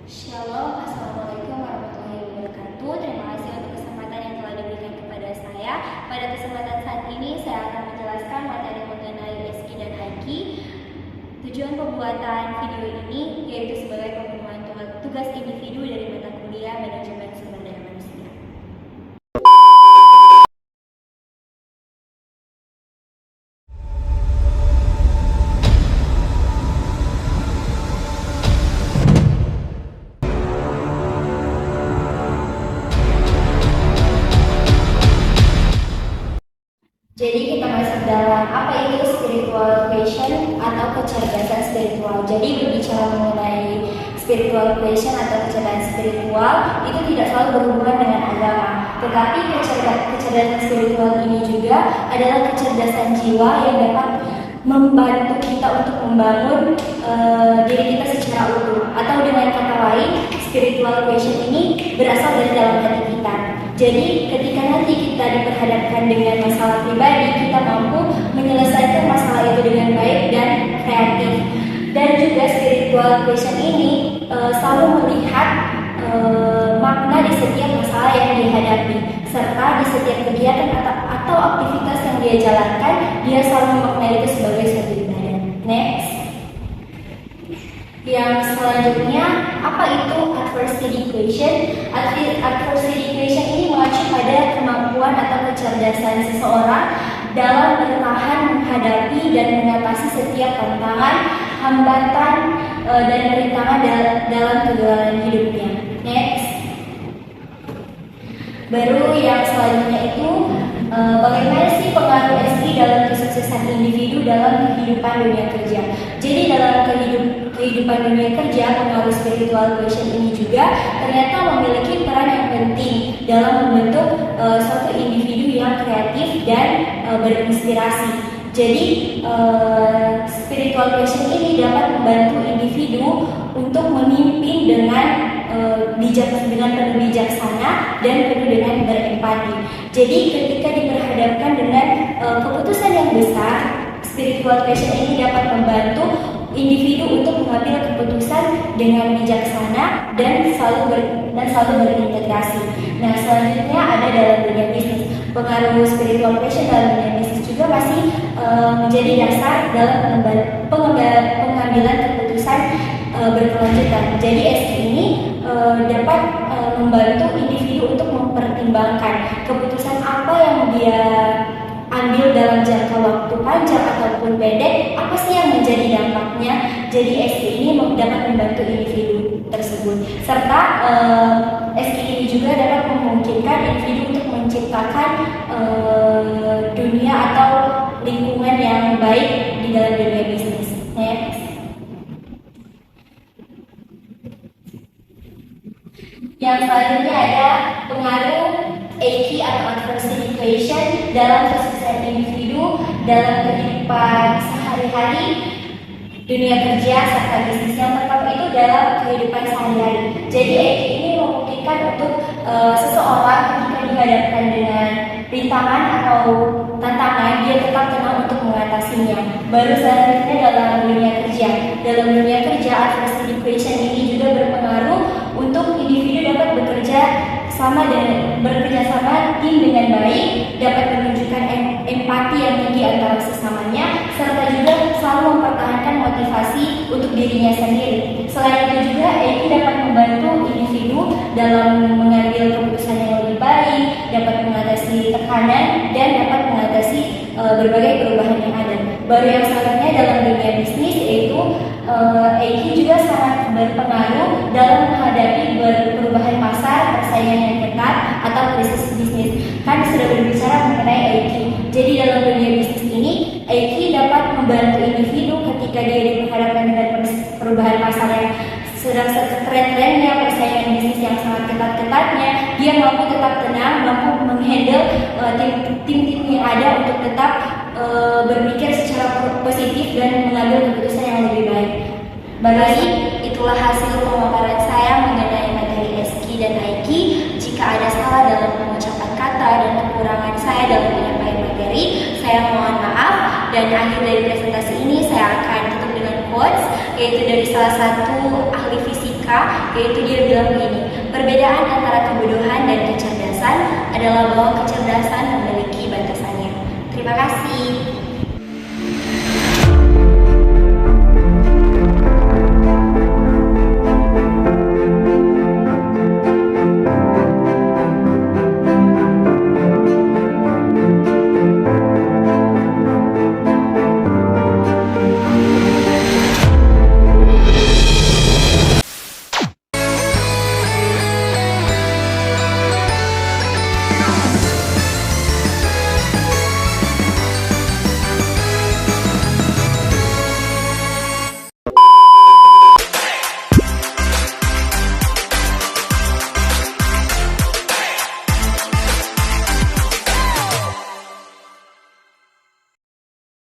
Shalom, Assalamualaikum warahmatullahi wabarakatuh. Terima kasih untuk kesempatan yang telah diberikan kepada saya. Pada kesempatan saat ini, saya akan menjelaskan materi mengenai SQ dan IQ. Tujuan pembuatan video ini yaitu sebagai pemenuhan tugas individu dari mata kuliah Manajemen Sumber Daya Manusia. Jadi kita masuk dalam apa itu spiritual question atau kecerdasan spiritual. Jadi berbicara mengenai spiritual question atau kecerdasan spiritual itu tidak selalu berhubungan dengan agama. Tetapi kecerdasan spiritual ini juga adalah kecerdasan jiwa yang dapat membantu kita untuk membangun diri kita secara utuh. Atau dengan kata lain, spiritual question ini berasal dari dalam hati kita. Jadi ketika nanti kita diperhadapkan dengan masalah pribadi, kita mampu menyelesaikan masalah itu dengan baik dan kreatif. Dan juga spiritual question ini selalu melihat makna di setiap masalah yang dihadapi, serta di setiap kegiatan atau aktivitas yang dia jalankan, dia selalu memaknai itu sebagai suatu ibadah. Next. Yang selanjutnya, apa itu adversity equation? Adversity equation ini mengacu pada kemampuan atau kecerdasan seseorang dalam bertahan menghadapi dan mengatasi setiap tantangan, hambatan, dan rintangan dalam kegagalan hidupnya. Next. Baru yang selanjutnya itu bagaimana sih pengaruh SQ dalam kesuksesan individu dalam kehidupan dunia kerja. Jadi dalam kehidupan dunia kerja, pengaruh spiritual question ini juga ternyata memiliki peran yang penting dalam membentuk suatu individu yang kreatif dan berinspirasi. Jadi spiritual question ini dapat membantu individu untuk memimpin dengan penuh bijaksana dan penuh dengan berempati. Jadi ketika diperhadapkan dengan keputusan yang besar, spiritual question ini dapat membantu individu untuk mengambil keputusan dengan bijaksana dan selalu berintegrasi. Nah, selanjutnya ada dalam dunia bisnis. Pengaruh spiritual question dalam dunia bisnis juga masih menjadi dasar dalam pengambilan keputusan berkelanjutan. Jadi SQ ini dapat membantu individu untuk mempertimbangkan keputusan apa yang dia ambil dalam jangka waktu panjang ataupun pendek, apa sih yang menjadi dampaknya. Jadi SQ ini dapat membantu individu tersebut, serta SQ ini juga dapat memungkinkan individu untuk menciptakan dunia atau lingkungan yang baik di dalam dunia bisnis. Next. Yang selanjutnya ada pengaruh EQ atau adversity equation dalam kesuksesan individu dalam kehidupan sehari-hari, dunia kerja, serta bisnis. Yang pertama itu dalam kehidupan sehari-hari. Jadi EQ ini memungkinkan untuk seseorang ketika dihadapkan dengan rintangan atau tantangan, dia tetap tenang untuk mengatasinya. Baru selanjutnya dalam dunia kerja. Dalam dunia kerja, adversity equation ini juga berpengaruh untuk individu dapat bekerja sama tim dengan baik, dapat menunjukkan empati yang tinggi antara sesamanya, serta juga selalu mempertahankan motivasi untuk dirinya sendiri. Selain itu juga EQ dapat membantu individu dalam mengambil keputusan yang lebih baik, dapat mengatasi tekanan dan dapat mengatasi berbagai perubahan yang ada. Baru yang selanjutnya dalam dunia bisnis yaitu EQ juga sangat berpengaruh dalam menghadapi perubahan pasar, persaingan yang ketat, atau krisis bisnis. Kan sudah berbicara mengenai EQ. Jadi dalam dunia bisnis ini, EQ dapat membantu individu ketika dia diperhadapkan dengan perubahan pasar yang sedang tren-trennya, persaingan bisnis yang sangat ketat-ketatnya, dia mampu tetap tenang, mampu menghandle tim-tim yang ada untuk tetap berpikir secara positif dan mengambil keputusan yang lebih baik. Baik, itulah hasil pemaparan saya mengenai materi SQ dan IQ. Jika ada salah dalam pengucapan kata dan kekurangan saya dalam menyampaikan materi, saya mohon maaf. Dan akhir dari presentasi ini saya akan tutup dengan quotes, yaitu dari salah satu ahli fisika fisika, yaitu dia bilang begini, perbedaan antara kebodohan dan kecerdasan adalah bahwa kecerdasan memiliki batasannya. Terima kasih.